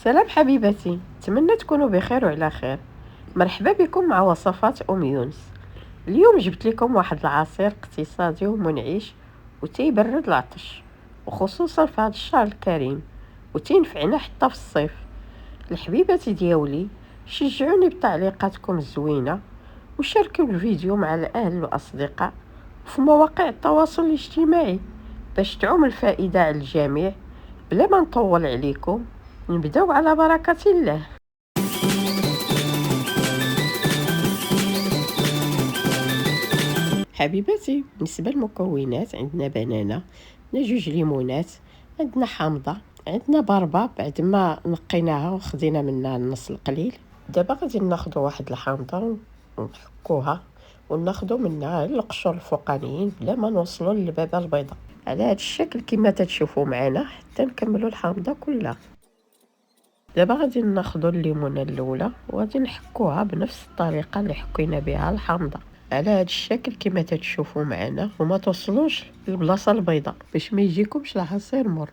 سلام حبيبتي، نتمنى تكونوا بخير وعلى خير. مرحبا بكم مع وصفات يونس. اليوم جبت لكم واحد العصير اقتصادي ومنعش وتيبرد العطش، وخصوصا في هذا الشهر الكريم، وتينفعنا حتى في الصيف. الحبيبات دياولي، شجعوني بتعليقاتكم الزوينه، وشاركوا الفيديو مع الاهل والاصدقاء وفي مواقع التواصل الاجتماعي باش تعم الفائده على الجميع. بلا ما نطول عليكم، نبداو على بركة الله. حبيباتي، بالنسبة للمكونات عندنا بنانة، عندنا 2 ليمونات، عندنا حامضة، عندنا بربة بعد ما نقيناها وخدينا منها النص القليل. دابا غادي ناخدو واحد الحامضة ونحكوها وناخدو منها القشور الفوقانيين بلا ما نوصلوا للبابة البيضاء على هذا الشكل كما تتشوفوا معنا حتى نكملوا الحامضة كلها. دابا غادي ناخذ الليمونه الاولى وغادي نحكوها بنفس الطريقه اللي حكينا بها الحامضه على هذا الشكل كما تشوفوا معنا، وما توصلوش للبلاصه البيضاء باش ما يجيكمش العصير مر.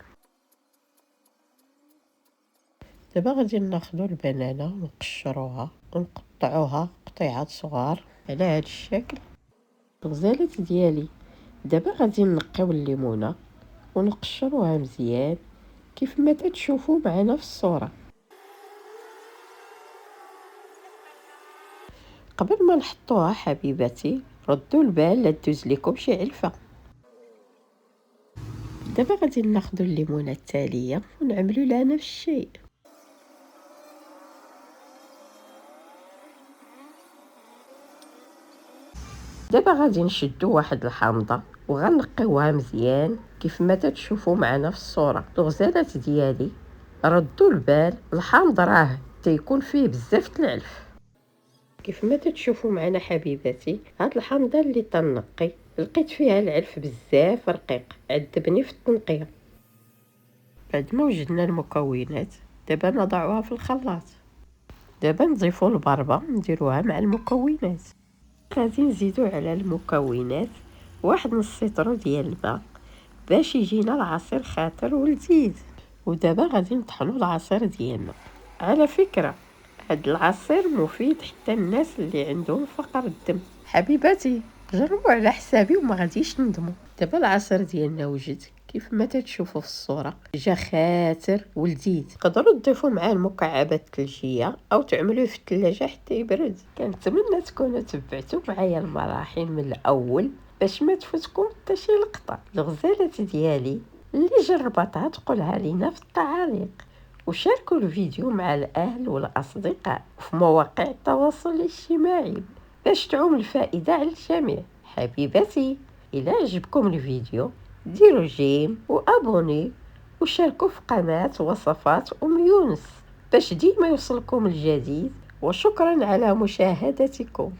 دابا غادي ناخذ البنانه ونقشروها ونقطعوها قطيعات صغار على هذا الشكل. الغزالات ديالي، دابا غادي نقيو الليمونه ونقشروها مزيان كيف ما تشوفوا معنا في الصوره. قبل ما نحطوها حبيباتي، ردوا البال لا تدوز لكم شي علفه. دابا غادي ناخذ الليمونه التاليه ونعملوا لها نفس الشيء. دابا غادي نشدوا واحد الحامضه وغنقيوها مزيان كيف ما تشوفوا معنا في الصوره. الغزالات ديالي، ردوا البال، الحامض راه تيكون فيه بزاف العلف كيف ما تشوفوا معنا حبيباتي. هاد الحامضه اللي تنقي لقيت فيها العلف بزاف رقيق، عذبني في التنقيه. بعد ما وجدنا المكونات، دابا نضعوها في الخلاط. دابا نضيفوا البربه نديروها مع المكونات. غادي نزيدوا على المكونات واحد نص لتر ديال الماء باش يجينا العصير خاطر ولذيذ. ودابا غادي نطحنوا العصير ديالنا. على فكره، هاد العصير مفيد حتى الناس اللي عندهم فقر الدم. حبيباتي، جربوا على حسابي وما غاديش تندموا. دابا العصير ديالنا وجد كيف ما تشوفوا في الصوره، جا خاطر ولذيذ. تقدروا تضيفوا معاه المكعبات الثلجيه او تعملوه في الثلاجه حتى يبرد. كنتمنى تكونوا تبعتوا معايا المراحل من الاول باش ما تفوتكم حتى شي لقطه. الغزالات ديالي اللي جربتها تقولها لينا في التعاليق، وشاركوا الفيديو مع الأهل والأصدقاء في مواقع التواصل الاجتماعي باش تعم الفائدة على الجميع. حبيباتي، إذا عجبكم الفيديو ديروا جيم وأبوني وشاركوا في قناة وصفات يونس باش ديما يوصلكم الجديد. وشكرا على مشاهدتكم.